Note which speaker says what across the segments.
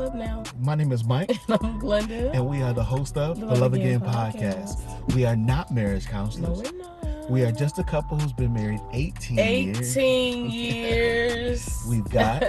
Speaker 1: up now?
Speaker 2: My name is Mike.
Speaker 1: And I'm Glenda.
Speaker 2: And we are the host of the Love Again podcast. We are not marriage counselors.
Speaker 1: No, we're not.
Speaker 2: We are just a couple who's been married 18 years.
Speaker 1: 18 years.
Speaker 2: We've got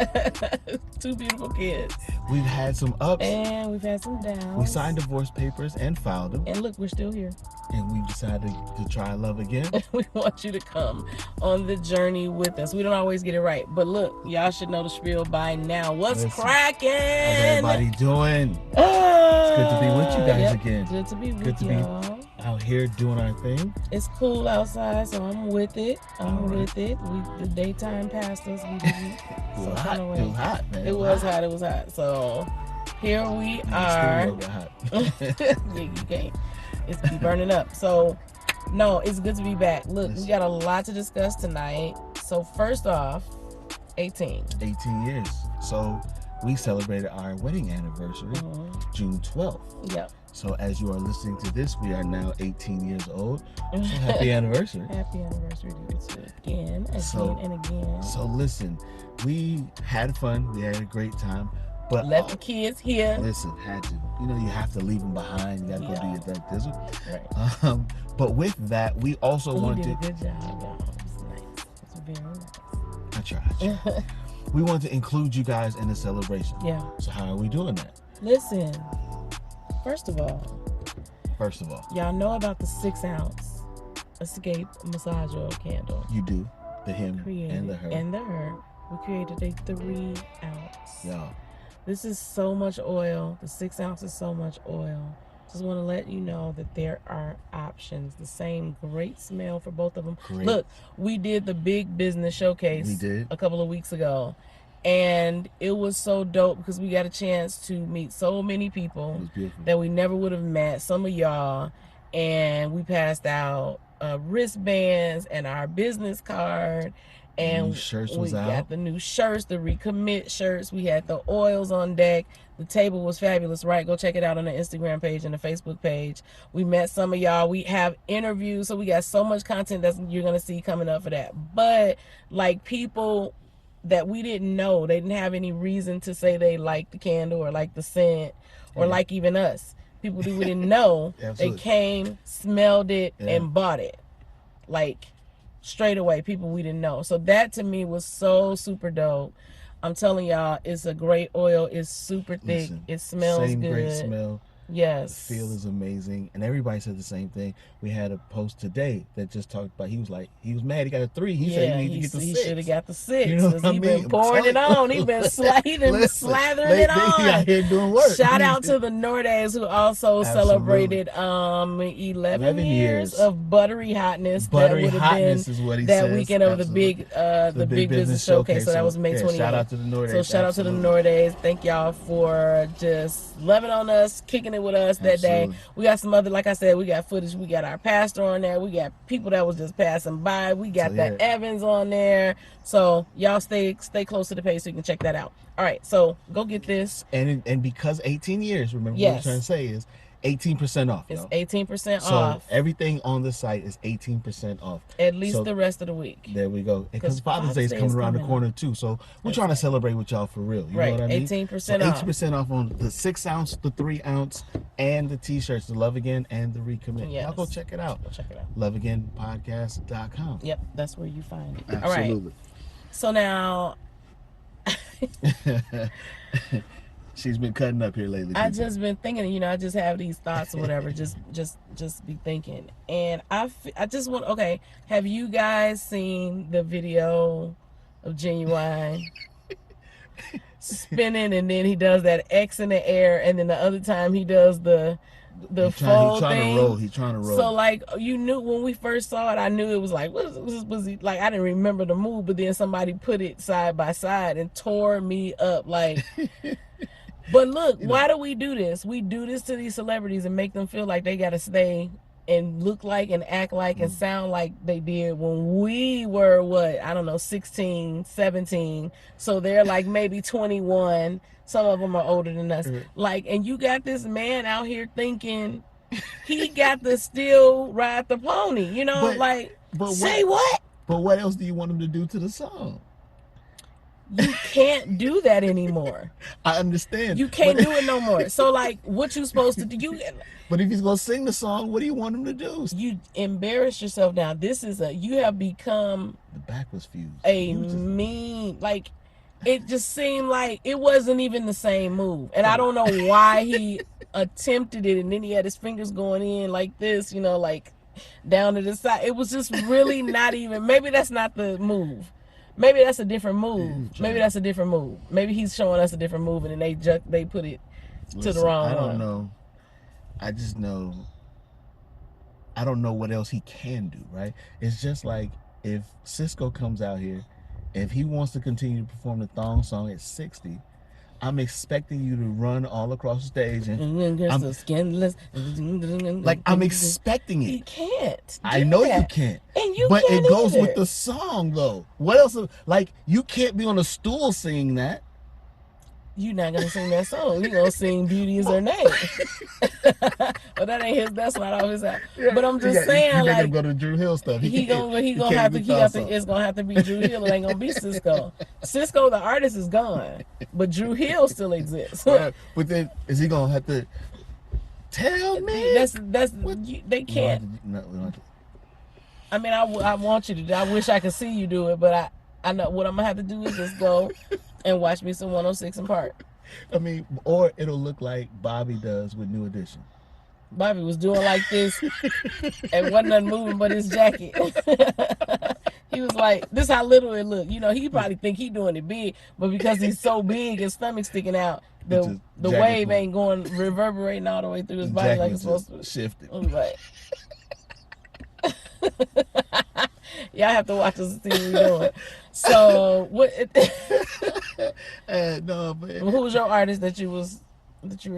Speaker 1: 2 beautiful kids.
Speaker 2: We've had some ups.
Speaker 1: And we've had some downs.
Speaker 2: We signed divorce papers and filed them.
Speaker 1: And look, we're still here.
Speaker 2: And we decided to try love again.
Speaker 1: We want you to come on the journey with us. We don't always get it right. But look, y'all should know the spiel by now. What's cracking?
Speaker 2: How's everybody doing? It's good to be with you guys again.
Speaker 1: Good to be with
Speaker 2: Good to
Speaker 1: y'all.
Speaker 2: be out here doing our thing.
Speaker 1: It's cool outside, so I'm with it. The daytime passed us. We didn't.
Speaker 2: It was hot, man.
Speaker 1: It was hot. So here we are.
Speaker 2: Hot.
Speaker 1: Yeah, you can't. It's be burning up. So, no, it's good to be back. Look, we got a lot to discuss tonight. So, first off, 18
Speaker 2: years. So, we celebrated our wedding anniversary June 12th.
Speaker 1: Yep.
Speaker 2: So, as you are listening to this, we are now 18 years old. So, happy anniversary.
Speaker 1: Happy anniversary to you again and again.
Speaker 2: So, listen, we had fun. We had a great time. But
Speaker 1: left the kids here.
Speaker 2: Listen, had to. You know, you have to leave them behind. You got to go do your thing.
Speaker 1: Right.
Speaker 2: But with that, we also wanted to.
Speaker 1: You did a good job, y'all. It's nice. It's very nice.
Speaker 2: I tried. We want to include you guys in the celebration.
Speaker 1: Yeah.
Speaker 2: So how are we doing that?
Speaker 1: Listen. First of all, y'all know about the 6-ounce Escape massage oil candle.
Speaker 2: You do. The him and the her.
Speaker 1: And the her. We created a 3-ounce.
Speaker 2: Y'all.
Speaker 1: This is so much oil. The 6 ounce is so much oil. Just want to let you know that there are options. The same great smell for both of them.
Speaker 2: Great.
Speaker 1: Look, we did the big business showcase a couple of weeks ago. And it was so dope because we got a chance to meet so many people that we never would have met. Some of y'all. And we passed out wristbands and our business card. And we got the new shirts, the recommit shirts. We had the oils on deck. The table was fabulous, right? Go check it out on the Instagram page and the Facebook page. We met some of y'all. We have interviews. So we got so much content that you're going to see coming up for that. But like people that we didn't know, they didn't have any reason to say they liked the candle or like the scent or like even us. People that we didn't know, they came, smelled it, and bought it. Like straight away, people we didn't know. So that to me was so super dope. I'm telling y'all, it's a great oil. It's super thick. It smells good.
Speaker 2: Great smell.
Speaker 1: Yes.
Speaker 2: The feel is amazing. And everybody said the same thing. We had a post today that just talked about, he was mad he got a 3. He said he needed to get the 6.
Speaker 1: He should have got the 6.
Speaker 2: You know what I mean?
Speaker 1: Been pouring it on. He been slathering it on.
Speaker 2: He out here doing work.
Speaker 1: Shout out to the Nordays who also celebrated 11 years of buttery hotness.
Speaker 2: Buttery hotness is what he said.
Speaker 1: That weekend of the big business showcase. So that was May 28th.
Speaker 2: Shout out to the Nordays.
Speaker 1: So shout out to the Nordays. Thank y'all for just loving on us, kicking it with us that day. We got some other, like I said, we got footage. We got our pastor on there. We got people that was just passing by. We got the Evans on there. So y'all stay close to the page so you can check that out. All right, so go get this.
Speaker 2: And because 18 years, remember what I'm trying to say is 18% off.
Speaker 1: It's 18%
Speaker 2: so
Speaker 1: off.
Speaker 2: So everything on the site is 18% off.
Speaker 1: At least the rest of the week.
Speaker 2: There we go. Because Father's Day is coming around the corner too. So we're trying to celebrate with y'all for real. You know what I mean?
Speaker 1: 18%
Speaker 2: off. 18% off on the 6 ounce, the 3 ounce, and the t-shirts, the Love Again and the Recommit. Y'all go check it out. LoveAgainPodcast.com.
Speaker 1: Yep, that's where you find it.
Speaker 2: Absolutely.
Speaker 1: All right. So now
Speaker 2: she's been cutting up here lately.
Speaker 1: I just been thinking, I just have these thoughts or whatever, just be thinking. And I just want, have you guys seen the video of Genuine spinning and then he does that X in the air and then the other time he does the fold thing?
Speaker 2: He's trying to roll.
Speaker 1: So like you knew when we first saw it, I knew it was like, was he like? I didn't remember the move, but then somebody put it side by side and tore me up like. But look, why do we do this? We do this to these celebrities and make them feel like they got to stay and look like and act like and sound like they did when we were, 16, 17. So they're like maybe 21. Some of them are older than us. Like, and you got this man out here thinking he got to still ride the pony,
Speaker 2: but
Speaker 1: say what?
Speaker 2: But what else do you want him to do to the song?
Speaker 1: You can't do that anymore.
Speaker 2: I understand.
Speaker 1: You can't do it no more. So, like, what you supposed to do?
Speaker 2: But if he's gonna sing the song, what do you want him to do?
Speaker 1: You embarrass yourself now. This is you have become
Speaker 2: the back was fused.
Speaker 1: Mean, like, it just seemed like it wasn't even the same move. And I don't know why he attempted it, and then he had his fingers going in like this, like down to the side. It was just really not even, maybe that's not the move. Maybe that's a different move. Maybe that's a different move. Maybe he's showing us a different move, and then they put it to the wrong one.
Speaker 2: I don't know. I just know. I don't know what else he can do, right? It's just like if Cisco comes out here, if he wants to continue to perform the thong song at 60, I'm expecting you to run all across the stage and I'm expecting it.
Speaker 1: He can't.
Speaker 2: I know you can't.
Speaker 1: And you
Speaker 2: but
Speaker 1: can't
Speaker 2: it goes
Speaker 1: either.
Speaker 2: with the song though. What else? Like, you can't be on a stool singing that.
Speaker 1: You're not gonna sing that song. You're gonna sing "Beauty Is Her Name." But that ain't his. That's not all his. Yeah, but I'm just saying,
Speaker 2: you
Speaker 1: like,
Speaker 2: him go to Drew Hill stuff.
Speaker 1: He gonna have to. It's gonna have to be Drew Hill. It ain't gonna be Cisco. Cisco, the artist, is gone, but Drew Hill still exists.
Speaker 2: But then, is he gonna have to tell me?
Speaker 1: They can't. I mean, I want you to. I wish I could see you do it, but I know what I'm gonna have to do is just go and watch me some 106 in Park.
Speaker 2: I mean, or it'll look like Bobby does with New Edition.
Speaker 1: Bobby was doing like this and wasn't nothing moving but his jacket. He was like, this how little it looked. He probably think he doing it big, but because he's so big, his stomach sticking out, the wave ain't going reverberating all the way through his body like it's supposed to.
Speaker 2: Shifted.
Speaker 1: I was like, y'all have to watch us and see what we're doing. So what?
Speaker 2: No, but
Speaker 1: who was your artist that you were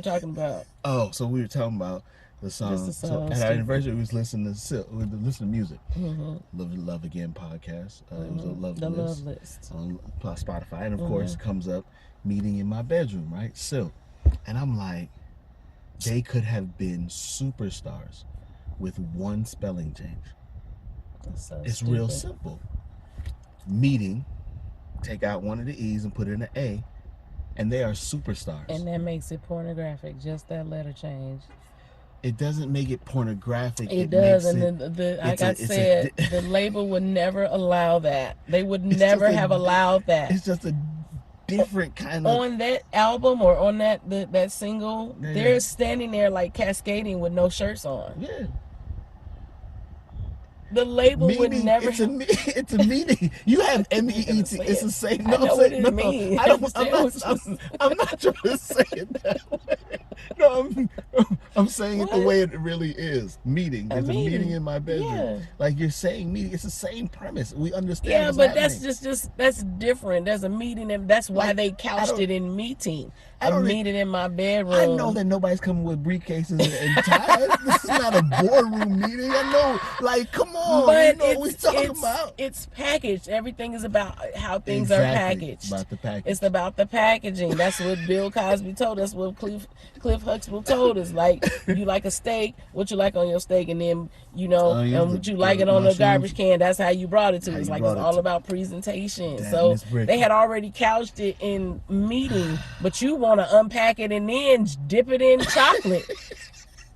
Speaker 1: talking about?
Speaker 2: Oh, so we were talking about the song. So at our anniversary, we was listening to music. Mm-hmm. Love Again podcast. It was a love list on Spotify, and of course comes up Meeting in My Bedroom, right? Silk, and I'm like, they could have been superstars with one spelling change. It's stupid. Real simple. Meeting, take out one of the E's and put in an A, and they are superstars.
Speaker 1: And that makes it pornographic, just that letter change.
Speaker 2: It doesn't make it pornographic.
Speaker 1: It does, and the label would never allow that. They would never have allowed that.
Speaker 2: It's just a different kind of...
Speaker 1: On that album or on that single, they're standing there like cascading with no shirts on.
Speaker 2: Yeah.
Speaker 1: The label would never.
Speaker 2: It's a meeting. You have MEET. It's the same.
Speaker 1: No, I know what it means.
Speaker 2: I'm not trying to say it that way. No, I'm saying it the way it really is. Meeting. There's a meeting in my bedroom. Yeah. Like you're saying meeting. It's the same premise. We understand.
Speaker 1: Yeah, but that's different. There's a meeting, and that's why they couched it in meeting. A meeting in my bedroom.
Speaker 2: I know that nobody's coming with briefcases and ties. This is not a boardroom meeting. I know. Like, come on.
Speaker 1: But
Speaker 2: what we talking about.
Speaker 1: It's packaged. Everything is about how things are packaged.
Speaker 2: About the package.
Speaker 1: It's about the packaging. That's what Bill Cosby told us. What Cliff Huxtable told us. Like, you like a steak, what you like on your steak, and then and what you like it on the garbage can. That's how you brought it to us. Like, it's all about presentation. So they had already couched it in meeting, but you want to unpack it and then dip it in chocolate.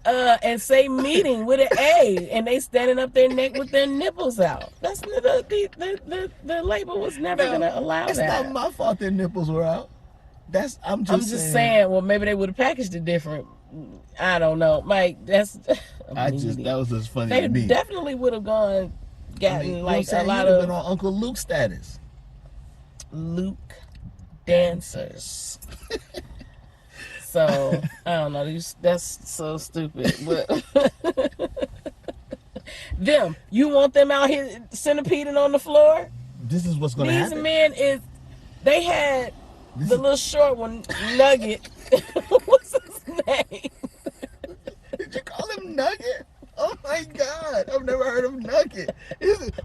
Speaker 1: And say meeting with an A, and they standing up their neck with their nipples out. That's the label was never gonna allow that.
Speaker 2: It's not my fault their nipples were out. I'm just
Speaker 1: saying. Well, maybe they would have packaged it different. I don't know, Mike. That
Speaker 2: was just funny.
Speaker 1: They
Speaker 2: to me.
Speaker 1: Definitely would have gotten like a lot
Speaker 2: of been on Uncle Luke status.
Speaker 1: Luke dancers. So I don't know. That's so stupid. But you want them out here centipeding on the floor?
Speaker 2: This is what's going to happen.
Speaker 1: These men they had the little short one, Nugget. What's his name?
Speaker 2: Did you call him Nugget? Oh my God, I've never heard of Nugget.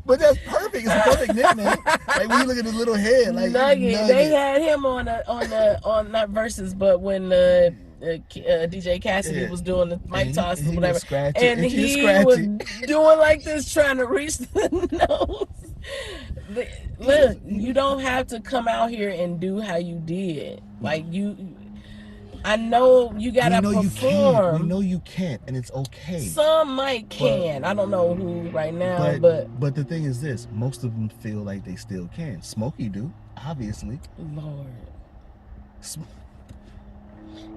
Speaker 2: But that's perfect. It's a perfect nickname. Like when you look at his little head, like
Speaker 1: Nugget. They had him on not verses, but when DJ Cassidy was doing the mic toss or whatever, and he was doing like this, trying to reach the nose. look, you don't have to come out here and do how you did. Like I know you gotta perform.
Speaker 2: We know you can't, and it's okay.
Speaker 1: Some might can. I don't know who right now, but
Speaker 2: the thing is this: most of them feel like they still can. Smokey do, obviously.
Speaker 1: Lord.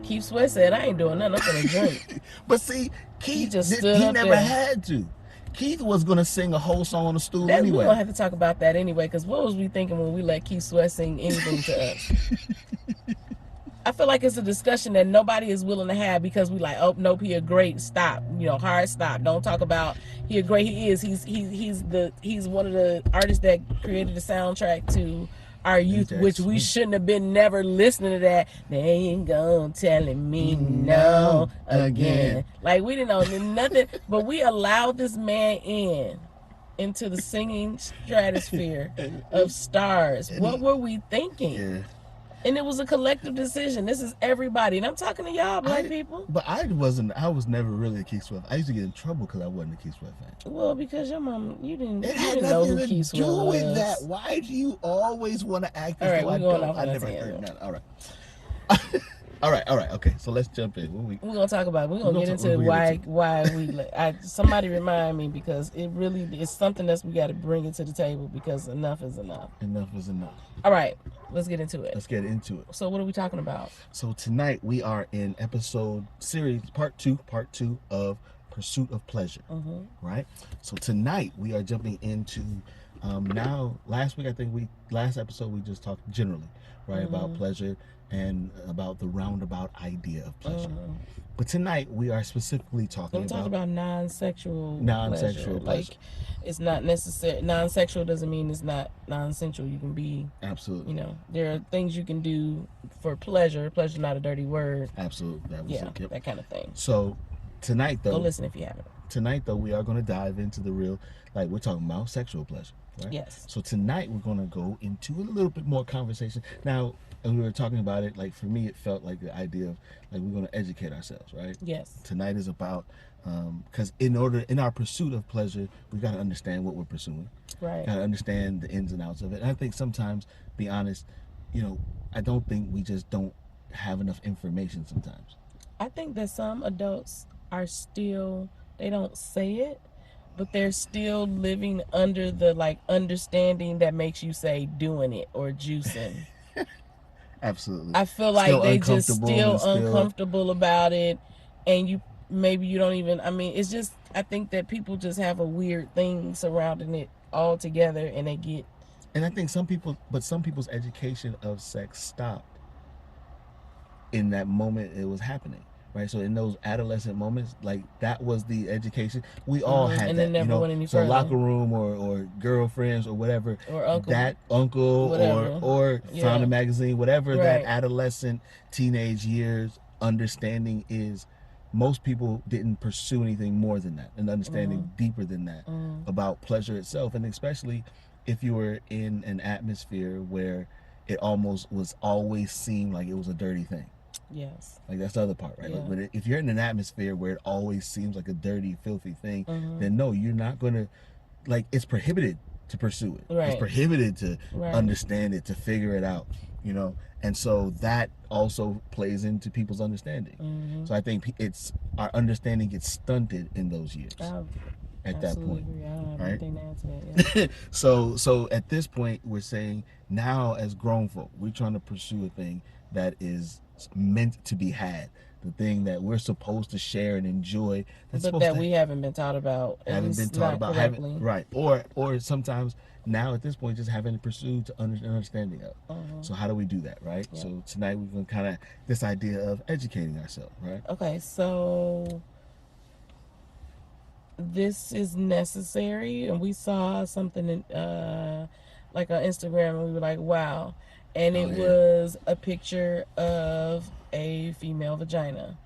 Speaker 1: Keith Sweat said, "I ain't doing nothing. I'm gonna drink."
Speaker 2: But see, Keith he never had to. Keith was gonna sing a whole song on the stool anyway.
Speaker 1: We're gonna have to talk about that anyway, because what was we thinking when we let Keith Sweat sing anything to us? I feel like it's a discussion that nobody is willing to have, because we like, oh nope, he a great, stop, hard stop. Don't talk about he a great. He is. He's one of the artists that created the soundtrack to our youth, which we shouldn't have been never listening to that. They ain't gonna telling me no again. Like, we didn't know nothing, but we allowed this man into the singing stratosphere of stars. What were we thinking? Yeah. And it was a collective decision. This is everybody. And I'm talking to y'all, black people.
Speaker 2: But I was never really a Keith Sweat. I used to get in trouble because I wasn't a Keith Sweat fan.
Speaker 1: Well, because your mom, you didn't
Speaker 2: know who Keith Sweat was. It had nothing to do with that. Why do you always want to act as though I don't? I never heard none. All right. All right. Okay, so let's jump in. We're
Speaker 1: gonna talk about it. We're gonna get into why we. Somebody remind me, because it really is something that we got to bring it to the table, because enough is enough.
Speaker 2: Enough is enough.
Speaker 1: All right, let's get into it.
Speaker 2: So
Speaker 1: what are we talking about?
Speaker 2: So tonight we are in part two of Pursuit of Pleasure. Mm-hmm. Right. So tonight we are jumping into now. Last episode we just talked generally, right, mm-hmm. about pleasure and about the roundabout idea of pleasure. Mm-hmm. But tonight we are specifically talking
Speaker 1: about non-sexual pleasure.
Speaker 2: Pleasure.
Speaker 1: Like, it's not necessary. Non-sexual doesn't mean it's not non-sensual. You can be,
Speaker 2: absolutely.
Speaker 1: There are things you can do for pleasure. Pleasure's not a dirty word.
Speaker 2: Absolutely.
Speaker 1: That kind of thing.
Speaker 2: So tonight, though,
Speaker 1: go listen if you haven't.
Speaker 2: Tonight, though, we are going to dive into the real, like, we're talking about sexual pleasure, right?
Speaker 1: Yes.
Speaker 2: So tonight we're going to go into a little bit more conversation. Now, and we were talking about it, like, for me, it felt like the idea of, like, we're going to educate ourselves, right?
Speaker 1: Yes.
Speaker 2: Tonight is about, because in our pursuit of pleasure, we got to understand what we're pursuing.
Speaker 1: Right.
Speaker 2: Got to understand the ins and outs of it. And I think sometimes, be honest, I don't think we just don't have enough information sometimes.
Speaker 1: I think that some adults are still, they don't say it, but they're still living under the, like, understanding that makes you say doing it or juicing.
Speaker 2: Absolutely.
Speaker 1: I feel like they just still uncomfortable about it, and you don't even, it's just, I think that people just have a weird thing surrounding it all together, and they get.
Speaker 2: And I think some people's education of sex stopped in that moment it was happening. Right, so in those adolescent moments, like, that was the education. We all had
Speaker 1: and
Speaker 2: that,
Speaker 1: then never went any further.
Speaker 2: Locker room or girlfriends or whatever,
Speaker 1: or uncle,
Speaker 2: that uncle, whatever. or found a magazine, whatever. Right. That adolescent, teenage years understanding is. Most people didn't pursue anything more than that, an understanding deeper than that about pleasure itself, and especially if you were in an atmosphere where it almost was always seen like it was a dirty thing.
Speaker 1: Yes.
Speaker 2: Like, that's the other part, right? Yeah. Like, but if you're in an atmosphere where it always seems like a dirty, filthy thing, then no, you're not going to, like, it's prohibited to pursue it.
Speaker 1: Right.
Speaker 2: It's prohibited to understand it, to figure it out, And so that also plays into people's understanding. Mm-hmm. So I think our understanding gets stunted in those years. At that point,
Speaker 1: agree. I don't have anything to add to that. Yeah.
Speaker 2: So at this point, we're saying now, as grown folk, we're trying to pursue a thing that is meant to be had, the thing that we're supposed to share and enjoy,
Speaker 1: but that we haven't been taught about, correctly.
Speaker 2: Right, or sometimes now at this point just haven't pursued an understanding of. So how do we do that, right? Yeah. So tonight we're going to kind of this idea of educating ourselves, right?
Speaker 1: Okay, so this is necessary, and we saw something in, like on Instagram, and we were like, wow. And it was a picture of a female vagina,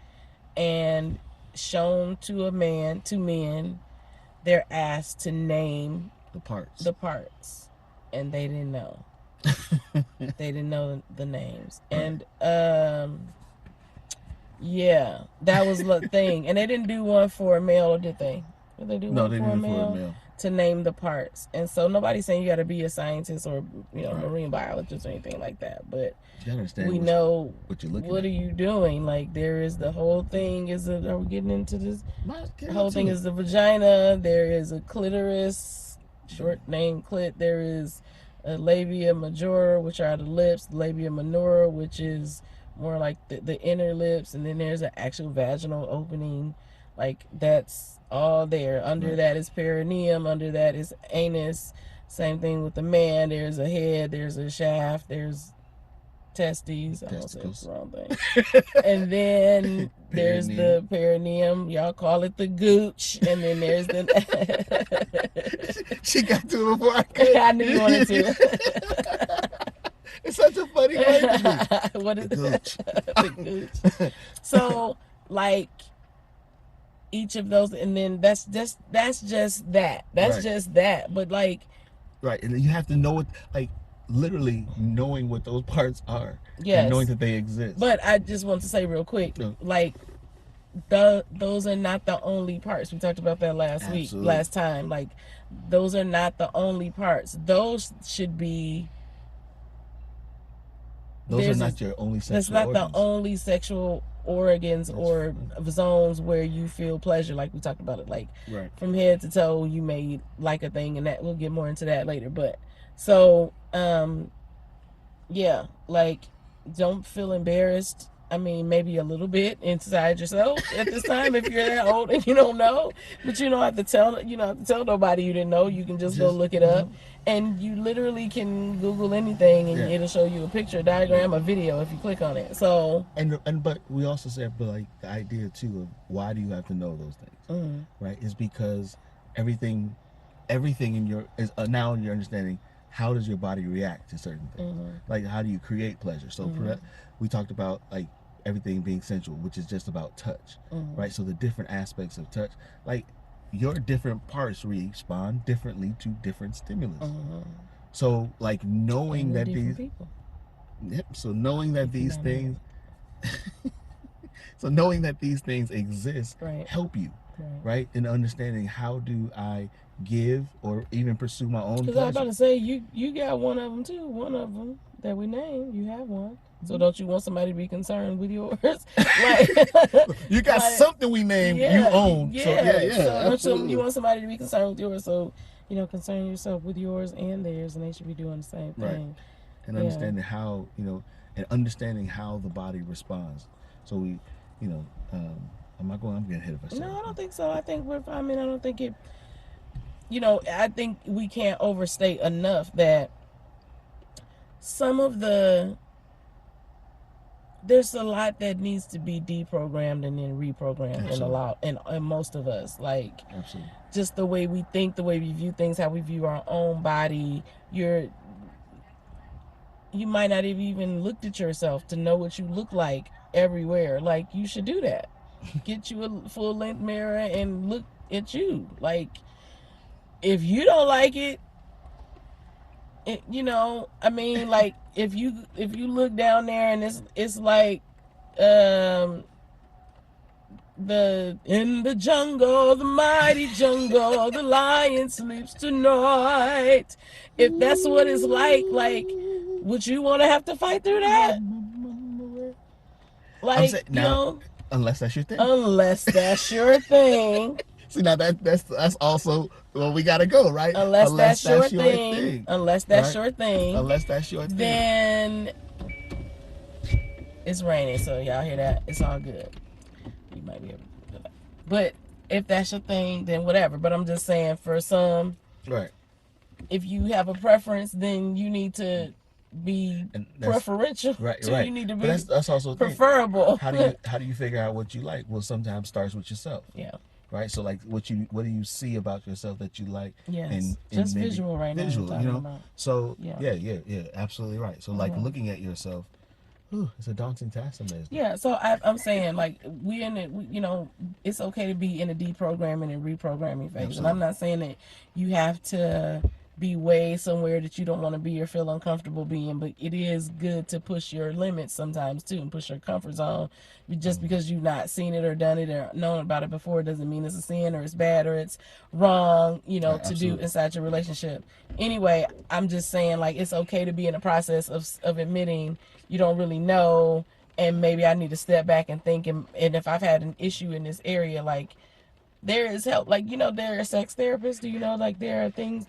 Speaker 1: and shown to men, they're asked to name
Speaker 2: the
Speaker 1: parts, and they didn't know. They didn't know the names. And that was the thing. And they didn't do one for a male, or did they? Did they do one for a male? to name the parts. And so nobody's saying you got to be a scientist or marine biologist or anything like that, but we know what you're looking at. What are you doing? Like, there is the whole thing are we getting into this? The whole thing is the vagina. There is a clitoris, short name clit. There is a labia majora, which are the lips, labia minora, which is more like the inner lips, and then there's an actual vaginal opening. Like, that's all there. Under that is perineum, under that is anus. Same thing with the man. There's a head, there's a shaft, there's testes. I almost said the wrong thing. And then there's the perineum. Y'all call it the gooch. And then there's the...
Speaker 2: She got to it before I could.
Speaker 1: I knew you wanted to.
Speaker 2: It's such a funny way to
Speaker 1: be. What is the gooch? The gooch. So, like, each of those, and then that's just that. That's just that. But, like...
Speaker 2: Right, and you have to know what, like, literally knowing what those parts are.
Speaker 1: Yes.
Speaker 2: And knowing that they exist.
Speaker 1: But I just want to say real quick, like, those are not the only parts. We talked about that last time. Like, those are not the only parts. Those should be...
Speaker 2: Those are not your only sexual organs.
Speaker 1: That's not the only sexual organs or zones where you feel pleasure, like we talked about it. Like, from head to toe, you may like a thing, and that we'll get more into that later. But, so, yeah, like, don't feel embarrassed. I mean, maybe a little bit inside yourself at this time if you're that old and you don't know. But you don't have to tell nobody you didn't know. You can just go look it up. And you literally can Google anything and it'll show you a picture, a diagram, a video if you click on it. So
Speaker 2: but we also said, but like, the idea too of why do you have to know those things, right? Is because everything in your is now in your understanding. How does your body react to certain things? Like, how do you create pleasure? So we talked about, like, everything being sensual, which is just about touch, right? So the different aspects of touch, like, your different parts respond differently to different stimulus. So, like, knowing that these people. So knowing that these things so knowing that these things exist help you, right? In understanding how do I give or even pursue my own pleasure.
Speaker 1: Because I was about to say, you got one of them too. One of them that we named, you have one. So don't you want somebody to be concerned with yours? Like,
Speaker 2: you got something we named you own.
Speaker 1: Yeah. So you want somebody to be concerned with yours. So, concern yourself with yours and theirs, and they should be doing the same thing.
Speaker 2: Right. And understanding how, and understanding how the body responds. So we, I'm getting ahead of myself.
Speaker 1: No, I don't think so. I think I don't think it... I think we can't overstate enough that some of there's a lot that needs to be deprogrammed and then reprogrammed in most of us. Like, just the way we think, the way we view things, how we view our own body. You might not have even looked at yourself to know what you look like everywhere. Like, you should do that. Get you a full-length mirror and look at you. Like, if you don't like it, like, if you look down there and it's like, in the jungle, the mighty jungle, the lion sleeps tonight. If that's what it's like, would you want to have to fight through that? Like,
Speaker 2: unless that's your thing.
Speaker 1: Unless that's your thing.
Speaker 2: See, now that's also where we gotta go, right?
Speaker 1: Unless that's your thing. Unless that's your thing.
Speaker 2: Unless that's your thing.
Speaker 1: Then it's raining, so y'all hear that? It's all good. You might be able to do that. But if that's your thing, then whatever. But I'm just saying, for some, if you have a preference, then you need to be preferential.
Speaker 2: Right.
Speaker 1: You need to be
Speaker 2: that's also
Speaker 1: preferable.
Speaker 2: How do you figure out what you like? Well, sometimes starts with yourself.
Speaker 1: Yeah.
Speaker 2: Right, so like, what do you see about yourself that you like?
Speaker 1: Yes, and just visual right
Speaker 2: visual,
Speaker 1: now.
Speaker 2: About. So yeah, absolutely right. So like, looking at yourself, it's a daunting task sometimes.
Speaker 1: Yeah, so I'm saying, like, it's okay to be in a deprogramming and reprogramming phase. And I'm not saying that you have to be way somewhere that you don't want to be or feel uncomfortable being, but it is good to push your limits sometimes too, and push your comfort zone. Just because you've not seen it or done it or known about it before doesn't mean it's a sin or it's bad or it's wrong, to do inside your relationship. Anyway, I'm just saying, like, it's okay to be in the process of admitting you don't really know, and maybe I need to step back and think, and if I've had an issue in this area, like, there is help. Like, there are sex therapists. Do you know, like, there are things,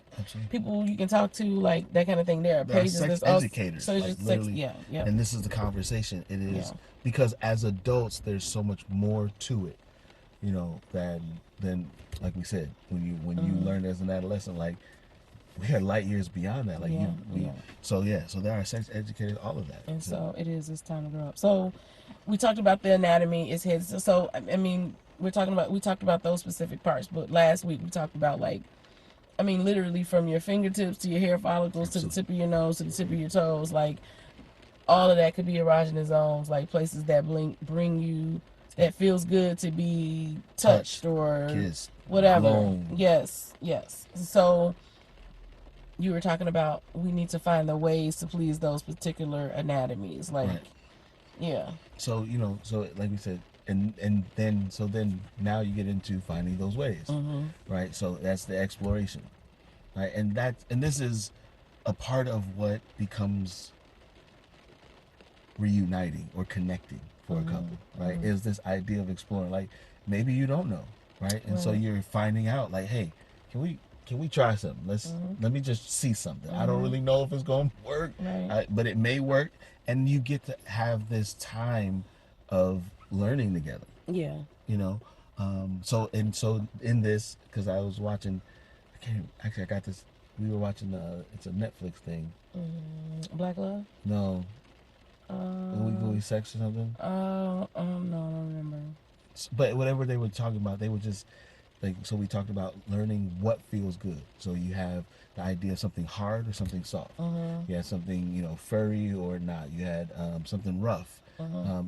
Speaker 1: people you can talk to, like, that kind of thing. There are pages.
Speaker 2: Sex educators.
Speaker 1: So like, literally. Yeah.
Speaker 2: And this is the conversation. It is because as adults, there's so much more to it, than like we said, when you learned as an adolescent, like, we are light years beyond that. Like, so there are sex educators, all of that.
Speaker 1: And so it's time to grow up. So we talked about the anatomy is his. So I mean, we talked about those specific parts, but last week we talked about, like, I mean, literally from your fingertips to your hair follicles to the tip of your nose to the tip of your toes, like, all of that could be erogenous zones, like places that bring you, that feels good to be touched or kissed, whatever. Blown. Yes. So you were talking about we need to find the ways to please those particular anatomies, like, yeah.
Speaker 2: So so like we said, and then now you get into finding those ways, right? So that's the exploration, right? And this is a part of what becomes reuniting or connecting for a couple, right? Is this idea of exploring. Like, maybe you don't know, right? And so you're finding out, like, hey, can we try something? Let me just see something. I don't really know if it's going to work, but it may work, and you get to have this time of learning together.
Speaker 1: Yeah.
Speaker 2: So in this, because I was watching, I got this. We were watching it's a Netflix thing.
Speaker 1: Black Love.
Speaker 2: No. Gooey sex or something.
Speaker 1: No, I don't remember.
Speaker 2: But whatever they were talking about, they were just like, so we talked about learning what feels good. So you have the idea of something hard or something soft. You had something furry or not. You had something rough.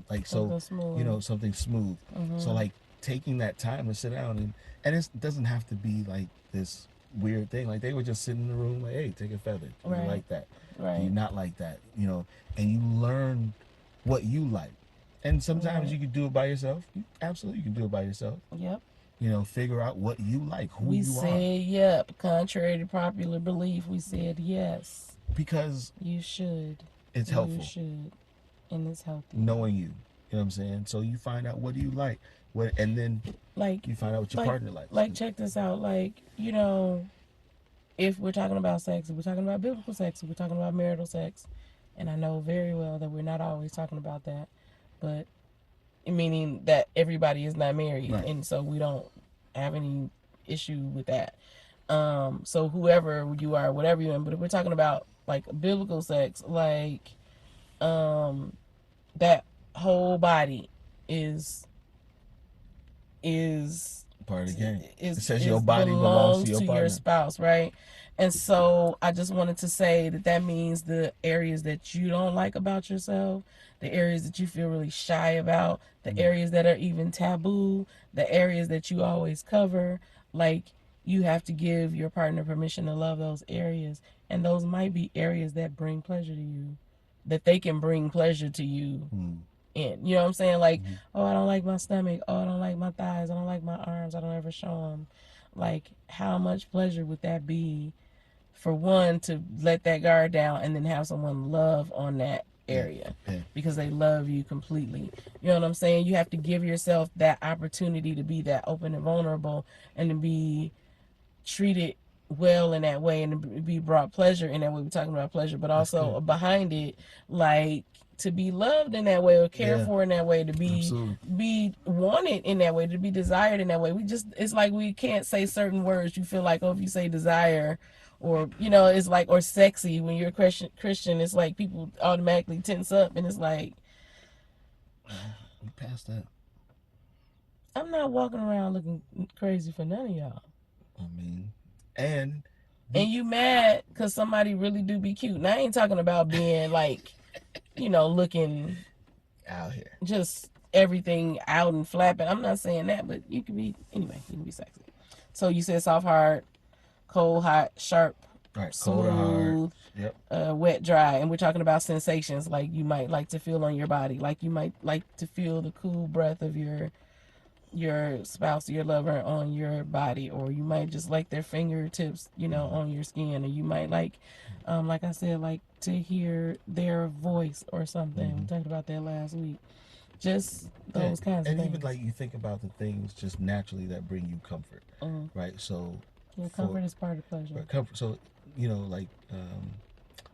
Speaker 2: Like, so smooth. Something smooth. So, like, taking that time to sit down and it doesn't have to be like this weird thing. Like, they were just sitting in the room, like, hey, take a feather. Do you like that? Do you not like that? And you learn what you like. And sometimes you can do it by yourself. Absolutely, you can do it by yourself.
Speaker 1: Yep.
Speaker 2: Figure out what you like, who you are.
Speaker 1: We said yep. Contrary to popular belief, we said yes.
Speaker 2: Because
Speaker 1: you should.
Speaker 2: It's helpful.
Speaker 1: You should. And it's healthy.
Speaker 2: Knowing you. You know what I'm saying? So you find out what do you like. And then, like, you find out what your partner likes.
Speaker 1: Like, check this out. Like, if we're talking about sex, if we're talking about biblical sex, if we're talking about marital sex, and I know very well that we're not always talking about that, but meaning that everybody is not married, and so we don't have any issue with that. So whoever you are, whatever you're in, but if we're talking about, like, biblical sex, like, that whole body is
Speaker 2: part of the game. It says your body belongs to your
Speaker 1: spouse, right? And so I just wanted to say that means the areas that you don't like about yourself, the areas that you feel really shy about, the areas that are even taboo, the areas that you always cover, like, you have to give your partner permission to love those areas. And those might be areas that bring pleasure to you, that they can bring pleasure to you. In. You know what I'm saying? Like, oh, I don't like my stomach. Oh, I don't like my thighs. I don't like my arms. I don't ever show them. Like, how much pleasure would that be for one to let that guard down and then have someone love on that area because they love you completely? You know what I'm saying? You have to give yourself that opportunity to be that open and vulnerable and to be treated well in that way and to be brought pleasure in that way. We're talking about pleasure, but also behind it, like, to be loved in that way or cared for in that way, to be wanted in that way, to be desired in that way. It's like we can't say certain words. You feel like, oh, if you say desire or, it's like, or sexy, when you're a Christian, it's like people automatically tense up, and it's like,
Speaker 2: we passed that.
Speaker 1: I'm not walking around looking crazy for none of y'all.
Speaker 2: I mean, and
Speaker 1: you mad because somebody really do be cute. And I ain't talking about being like, looking
Speaker 2: out here,
Speaker 1: just everything out and flapping. I'm not saying that, but you can be sexy. So you said soft, hard, cold, hot, sharp,
Speaker 2: Right.
Speaker 1: Smooth,
Speaker 2: cold or hard. Yep.
Speaker 1: Wet, dry. And we're talking about sensations like you might like to feel on your body, like you might like to feel the cool breath of your spouse or your lover on your body, or you might just like their fingertips, on your skin, or you might like I said, like to hear their voice or something. We talked about that last week. Just those kinds of things.
Speaker 2: And even like you think about the things just naturally that bring you comfort, right? So
Speaker 1: comfort is part of pleasure.
Speaker 2: Comfort. So like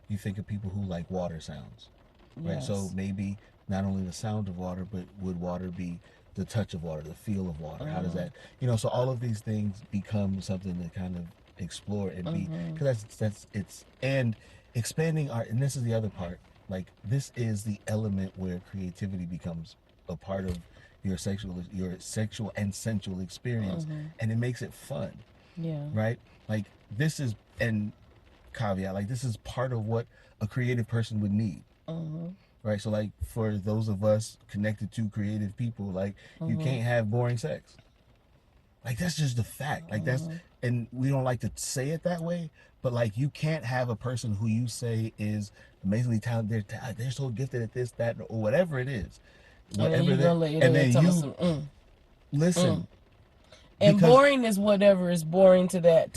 Speaker 2: you think of people who like water sounds, right? Yes. So maybe not only the sound of water, but would water be the touch of water, the feel of water? How does that, so all of these things become something to kind of explore and be, because that's it's and expanding art. And this is the other part. Like this is the element where creativity becomes a part of your sexual and sensual experience, and it makes it fun.
Speaker 1: Yeah.
Speaker 2: Right. Like this is, and caveat, like this is part of what a creative person would need. Right. So like for those of us connected to creative people, like you can't have boring sex. Like that's just the fact. Like that's, and we don't like to say it that way, but like you can't have a person who you say is amazingly talented, they're so gifted at this, that, or whatever it is, whatever and then you listen.
Speaker 1: And boring is whatever is boring to that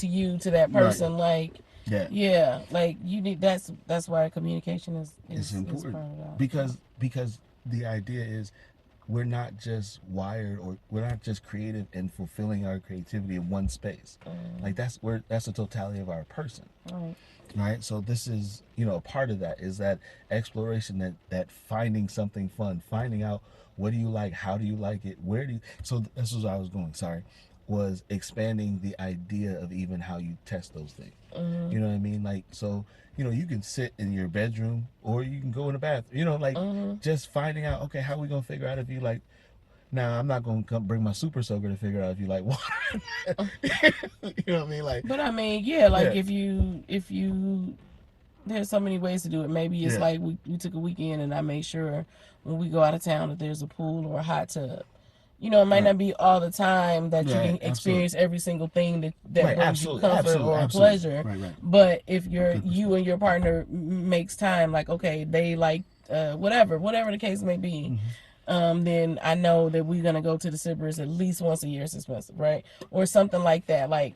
Speaker 1: person. Right. Like like you need, that's why communication is important. Is part of that.
Speaker 2: Because the idea is we're not just wired, or we're not just creative and fulfilling our creativity in one space. Like that's the totality of our person. Right. So this is, a part of that is that exploration, that finding something fun, finding out what do you like, how do you like it, where do you, so this is where I was going, sorry, was expanding the idea of even how you test those things. You know what I mean? Like, so, you can sit in your bedroom or you can go in the bathroom, like just finding out, okay, how are we going to figure out if you like, now I'm not going to come bring my super soaker to figure out if you like water. You know what I mean? Like,
Speaker 1: but I mean, like if you there's so many ways to do it. Maybe it's like we took a weekend and I made sure when we go out of town that there's a pool or a hot tub. It might not be all the time that you can experience every single thing that brings you comfort or pleasure.
Speaker 2: Right.
Speaker 1: But if you and your partner makes time, like okay, they like whatever the case may be, then I know that we're gonna go to the Sippers at least once a year. It's expensive, right? Or something like that. Like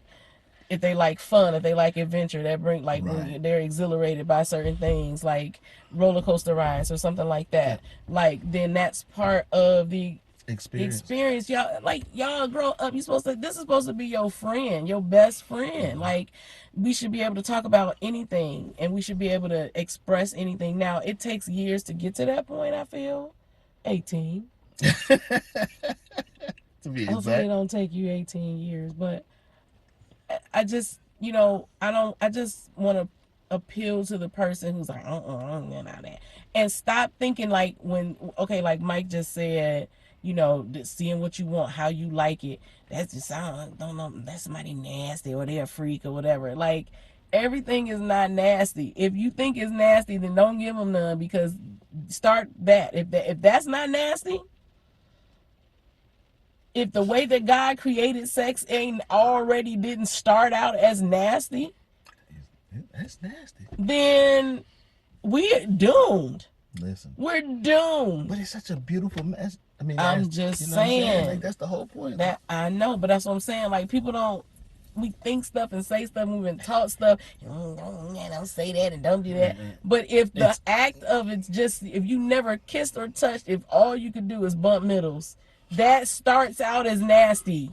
Speaker 1: if they like fun, if they like adventure, that bring like when they're exhilarated by certain things, like roller coaster rides or something like that. Like then that's part of the experience. Y'all grow up. This is supposed to be your friend, your best friend. Like we should be able to talk about anything and we should be able to express anything. Now it takes years to get to that point. I feel 18. Hopefully it don't take you 18 years, but I just I just want to appeal to the person who's like, I don't know that, and stop thinking like like Mike just said, seeing what you want, how you like it. That's just, I don't know, that's somebody nasty or they're a freak or whatever. Like everything is not nasty. If you think it's nasty, then don't give them none, because start that. If that's not nasty, if the way that God created sex didn't start out as nasty,
Speaker 2: that's nasty,
Speaker 1: then we're doomed.
Speaker 2: Listen,
Speaker 1: we're doomed.
Speaker 2: But it's such a beautiful mess. I mean,
Speaker 1: I'm just saying.
Speaker 2: Like that's the whole point.
Speaker 1: That I know, but that's what I'm saying. Like people don't. We think stuff and say stuff. We've been taught stuff. Don't say that and don't do that. But if the act of it's just, if you never kissed or touched, if all you could do is bump middles, that starts out as nasty.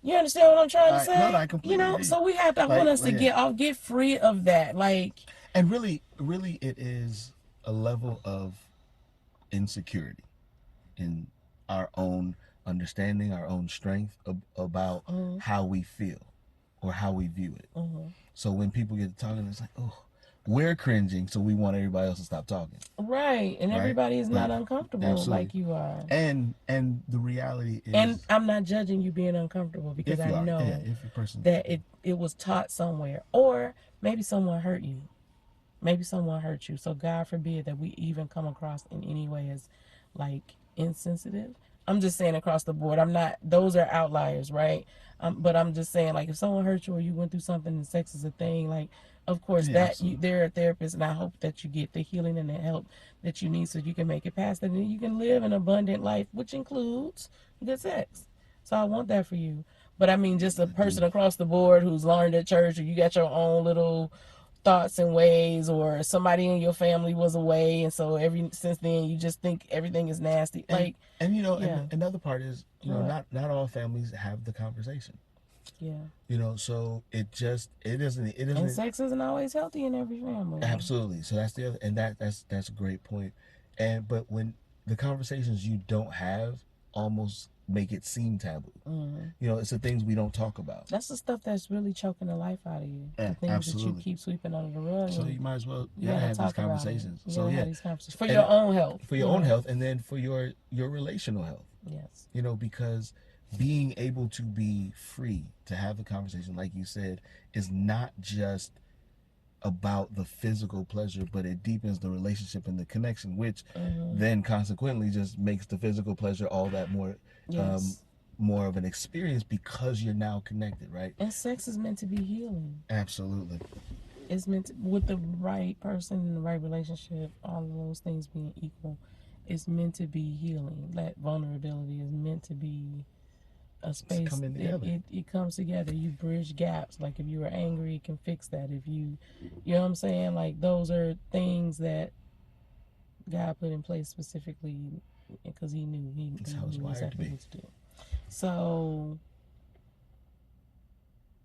Speaker 1: You understand what I'm trying to say?
Speaker 2: No, I completely agree.
Speaker 1: So we have to. I want us to get free of that. Like,
Speaker 2: and really, it is a level of insecurity in our own understanding, our own strength about how we feel or how we view it. So when people get to talking, it's like, oh, we're cringing, so we want everybody else to stop talking.
Speaker 1: Right, and everybody is not uncomfortable like you are.
Speaker 2: And the reality is,
Speaker 1: and I'm not judging you being uncomfortable, because I know that it was taught somewhere, or maybe someone hurt you. Maybe someone hurt you. So God forbid that we even come across in any way as like insensitive. I'm just saying across the board. I'm not, those are outliers, right? But I'm just saying, like, if someone hurt you or you went through something and sex is a thing, like, of course, they're a therapist, and I hope that you get the healing and the help that you need so you can make it past it and you can live an abundant life, which includes good sex. So I want that for you. But I mean, just a person across the board who's learned at church, or you got your own little thoughts and ways, or somebody in your family was away, and so since then you just think everything is nasty.
Speaker 2: And you know, and another part is, you know, not all families have the conversation. Yeah. You know, so it doesn't.
Speaker 1: And sex isn't always healthy in every family.
Speaker 2: Absolutely. So that's the other, and that's a great point. But when the conversations you don't have almost make it seem taboo. You know, it's the things we don't talk about.
Speaker 1: That's the stuff that's really choking the life out of you. The things that you keep sweeping under the rug.
Speaker 2: So you might as well have these conversations.
Speaker 1: So for your own health.
Speaker 2: For your own health, and then for your relational health.
Speaker 1: Yes.
Speaker 2: You know, because being able to be free to have the conversation, like you said, is not just about the physical pleasure, but it deepens the relationship and the connection, which then consequently just makes the physical pleasure all that more more of an experience because you're now connected, right?
Speaker 1: And sex is meant to be healing.
Speaker 2: Absolutely.
Speaker 1: It's meant to, with the right person in the right relationship, all of those things being equal, it's meant to be healing. That vulnerability is meant to be a space. It comes together. You bridge gaps. Like if you were angry, you can fix that. If you know what I'm saying? Like those are things that God put in place specifically because He knew He knew exactly what to do. So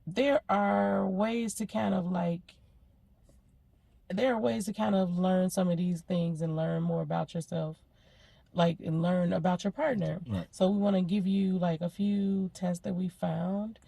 Speaker 1: there are ways to kind of learn some of these things and learn more about yourself, and learn about your partner.
Speaker 2: Right.
Speaker 1: So we want to give you a few tests that we found,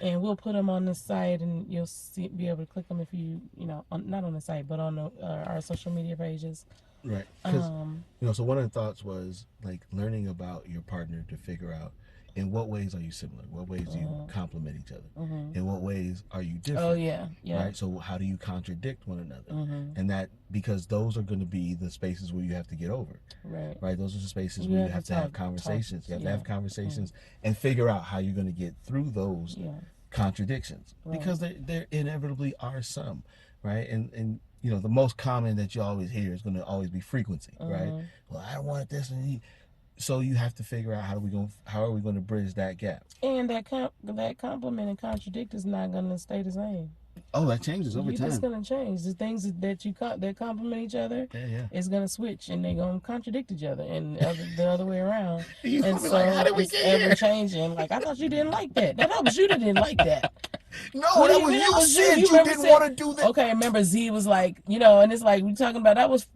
Speaker 1: and we'll put them on the site, and you'll be able to click them if you know, not on the site, but on our social media pages.
Speaker 2: Right. Because so one of the thoughts was learning about your partner to figure out in what ways are you similar, what ways do you complement each other, in what ways are you different.
Speaker 1: Oh yeah.
Speaker 2: Right. So how do you contradict one another, and that because those are going to be the spaces where you have to get over. Right. Those are the spaces where you have to have conversations. You have to have conversations and figure out how you're going to get through those contradictions, because there inevitably are some, right, and you know, the most common that you always hear is going to always be frequency, right? Well, I don't want this, and so you have to figure out how are we going to bridge that gap.
Speaker 1: And that compliment and contradict is not going to stay the same.
Speaker 2: Oh, that changes over time.
Speaker 1: It's going to change. The things that compliment each other, is going to switch, and they're going to contradict each other, and the other way around. And so
Speaker 2: how did we get
Speaker 1: ever changing. Like, I thought you didn't like that. That was you that didn't like that.
Speaker 2: No, that was you said you didn't want to do that.
Speaker 1: Okay, remember Z was like, you know, and it's like we talking about that was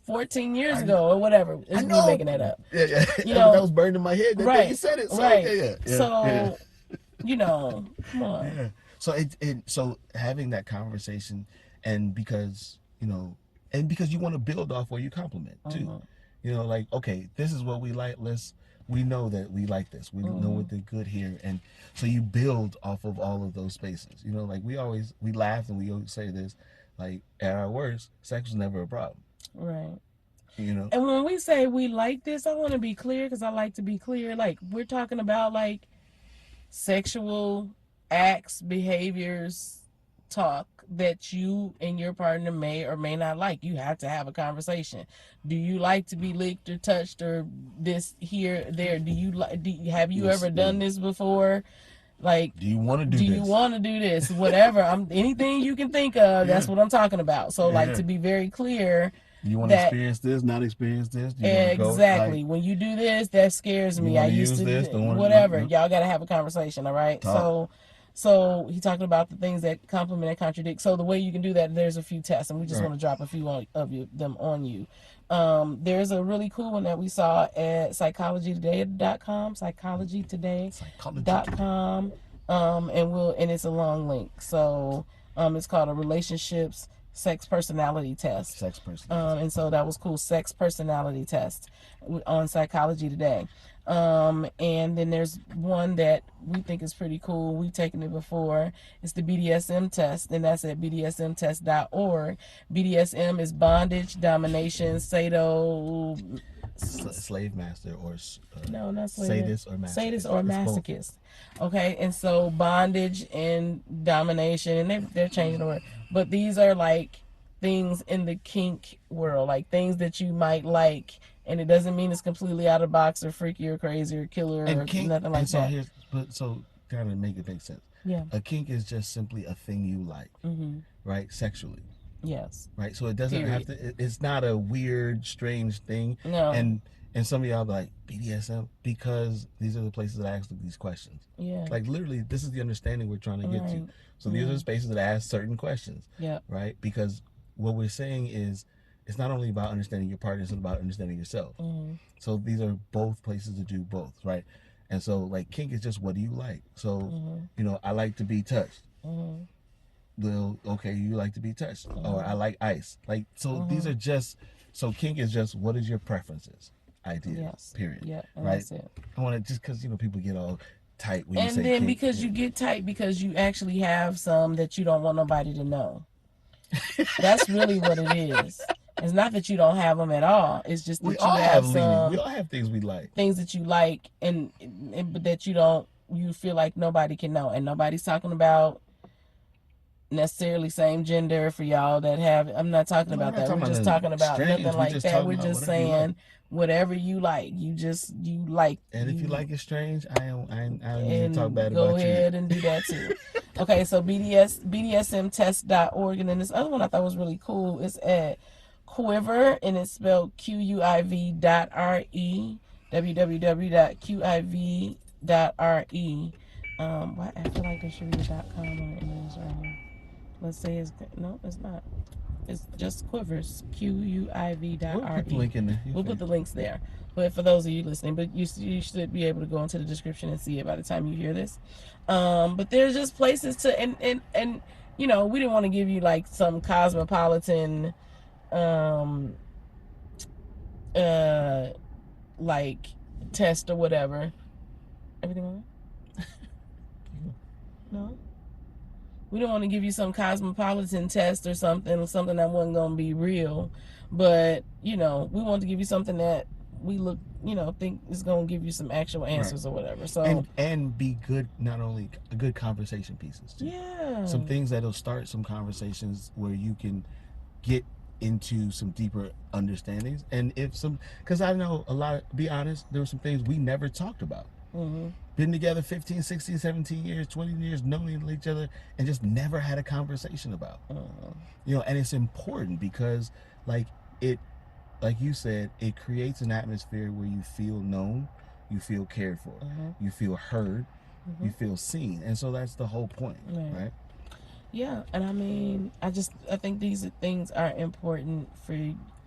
Speaker 1: 14 years ago or whatever.
Speaker 2: I know.
Speaker 1: We're making that up.
Speaker 2: Yeah.
Speaker 1: You know,
Speaker 2: that was burned in my head. That you said it. So,
Speaker 1: right. So, you know, come on.
Speaker 2: Yeah. So so having that conversation, and because you want to build off where you compliment too. You know, like, okay, this is what we like. We know that we like this. We know what the good here, and so you build off of all of those spaces. You know, like we laugh and we always say this, like at our worst, sex was never a problem.
Speaker 1: Right.
Speaker 2: You know.
Speaker 1: And when we say we like this, I want to be clear, because I like to be clear. Like, we're talking about sexual acts, behaviors, talk that you and your partner may or may not like. You have to have a conversation. Do you like to be licked or touched or this here there? Have you ever done this before? Like,
Speaker 2: do you want to do this?
Speaker 1: Do you want to do this? Whatever. Anything you can think of, that's what I'm talking about. So to be very clear.
Speaker 2: You want to experience this, not experience this?
Speaker 1: Exactly. When you do this, that scares me. I used to this, whatever. Y'all got to have a conversation, all right? So he talking about the things that complement and contradict. So the way you can do that, there's a few tests, and we just want to drop a few of them on you. There's a really cool one that we saw at psychologytoday.com, psychologytoday.com, and it's a long link. So it's called a relationships sex personality test. And so that was cool. Sex personality test on Psychology Today. And then there's one that we think is pretty cool. We've taken it before. It's the BDSM test, and that's at bdsmtest.org. BDSM is bondage, domination,
Speaker 2: slave master or
Speaker 1: no, not slave
Speaker 2: sadist or masochist.
Speaker 1: Sadist or masochist. Okay, and so bondage and domination, and they're changing the word, but these are like things in the kink world, like things that you might like, and it doesn't mean it's completely out of the box or freaky or crazy or killer or kink, nothing like that.
Speaker 2: So kind of make it make sense.
Speaker 1: Yeah,
Speaker 2: a kink is just simply a thing you like, right? Sexually.
Speaker 1: Yes.
Speaker 2: Right. So it doesn't have to. It's not a weird, strange thing. No. And some of y'all be like BDSM because these are the places that I ask these questions. Yeah. Like literally, this is the understanding we're trying to get to. So these are the spaces that ask certain questions. Yeah. Right. Because what we're saying is, it's not only about understanding your partner; it's about understanding yourself. So these are both places to do both. Right. And so like kink is just what do you like? So you know, I like to be touched. Well, okay, you like to be touched, or I like ice. Like so, these are just so kink is just what is your preferences, ideas. Yes. Period. Yeah. Right. That's it. I want to just because people get all tight when you say kink. And then because you get tight because you actually have some that you don't want nobody to know. That's really what it is. It's not that you don't have them at all. It's just that we all have some. We all have things we like. Things that you like, and but that you don't. You feel like nobody can know, and nobody's talking about necessarily same gender for y'all that have. I'm not talking about that. We're just talking about nothing like that. We're just saying whatever you like. You like. And if you like it strange, I don't need to talk bad about you. Go ahead and do that too. Okay, so BDSMtest.org, and then this other one I thought was really cool is at Quiver, and it's spelled QUIV.RE, www.qiv.re. Why I feel like there should be a .com on the image right here. Let's say it's no, it's not. It's just Quivers, QUIV.RE. We'll put the link in there. We'll put the links there. But for those of you listening, but you should be able to go into the description and see it by the time you hear this. But there's just places to and you know, we didn't want to give you like some cosmopolitan like test or whatever. Everything all right? No? We don't want to give you some cosmopolitan test or something that wasn't going to be real. But, you know, we want to give you something that we think is going to give you some actual answers or whatever. So and be good, not only good conversation pieces too. Yeah. Some things that'll start some conversations where you can get into some deeper understandings. And because I know a lot, be honest, there were some things we never talked about. Been together 15, 16, 17 years, 20 years, knowing each other, and just never had a conversation about. You know, and it's important because, like you said, it creates an atmosphere where you feel known, you feel cared for, you feel heard, you feel seen. And so that's the whole point, right? Yeah, and I mean, I think these things are important for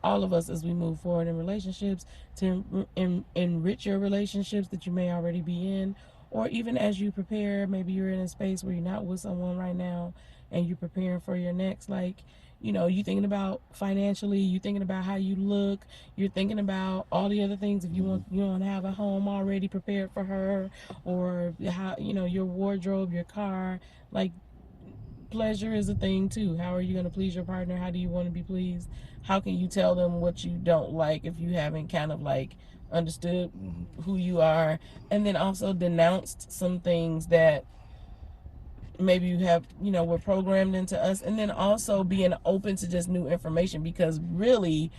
Speaker 2: all of us as we move forward in relationships, to enrich your relationships that you may already be in, or even as you prepare, maybe you're in a space where you're not with someone right now and you're preparing for your next, like, you know, you thinking about financially, you thinking about how you look, you're thinking about all the other things. If you want to have a home already prepared for her, or how, you know, your wardrobe, your car, like, pleasure is a thing too. How are you going to please your partner? How do you want to be pleased? How can you tell them what you don't like if you haven't kind of like understood who you are? And then also denounced some things that maybe you have, you know, were programmed into us. And then also being open to just new information, because really,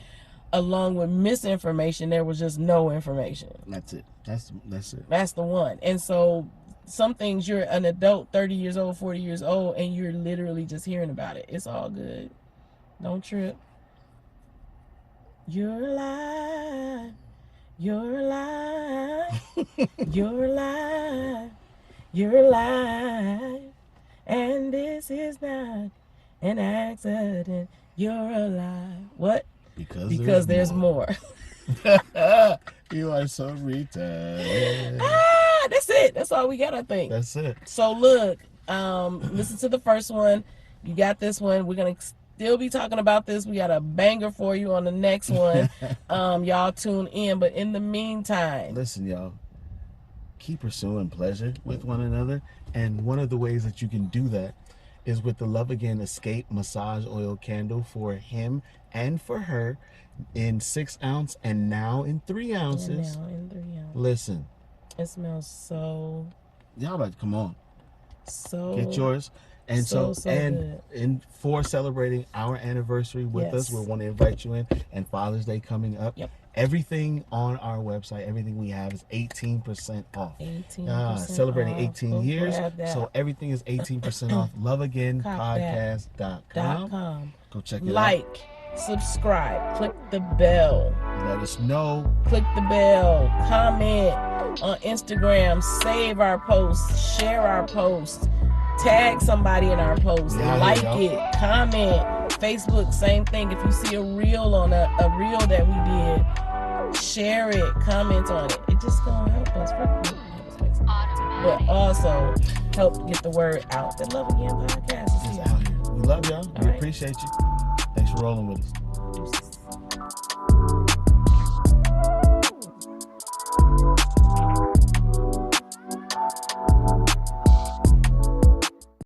Speaker 2: along with misinformation, there was just no information. That's it. That's it. That's the one. And so some things, you're an adult, 30 years old, 40 years old, and you're literally just hearing about it. It's all good. Don't trip. You're alive. You're alive. You're alive. You're alive. And this is not an accident. You're alive. What? Because there's more. You are so retarded. That's it. That's all we got, I think. That's it. So look, listen to the first one. You got this one. We're gonna still be talking about this. We got a banger for you on the next one. Y'all tune in. But in the meantime, listen, y'all, keep pursuing pleasure with one another. And one of the ways that you can do that is with the Love Again Escape Massage Oil Candle for him and for her. in 6 ounce and now in 3 ounces. Listen.
Speaker 1: It smells so.
Speaker 2: Y'all about to come on.
Speaker 1: So.
Speaker 2: Get yours. And
Speaker 1: so
Speaker 2: and
Speaker 1: good.
Speaker 2: For celebrating our anniversary with us, we want to invite you in, and Father's Day coming up.
Speaker 1: Yep.
Speaker 2: Everything on our website, everything we have is 18% off.
Speaker 1: 18%
Speaker 2: celebrating
Speaker 1: off.
Speaker 2: 18 years. So everything is 18% off. LoveAgainPodcast.com. Go check it out.
Speaker 1: Like, subscribe, click the bell.
Speaker 2: Let us know.
Speaker 1: Click the bell. Comment on Instagram. Save our posts. Share our posts. Tag somebody in our post. Like it. Comment. Facebook, same thing. If you see a reel on a reel that we did, share it. Comment on it. It just gonna help us. But also help get the word out. The Love Again podcast is
Speaker 2: out here. We love y'all. We appreciate you. Thanks for rolling with us.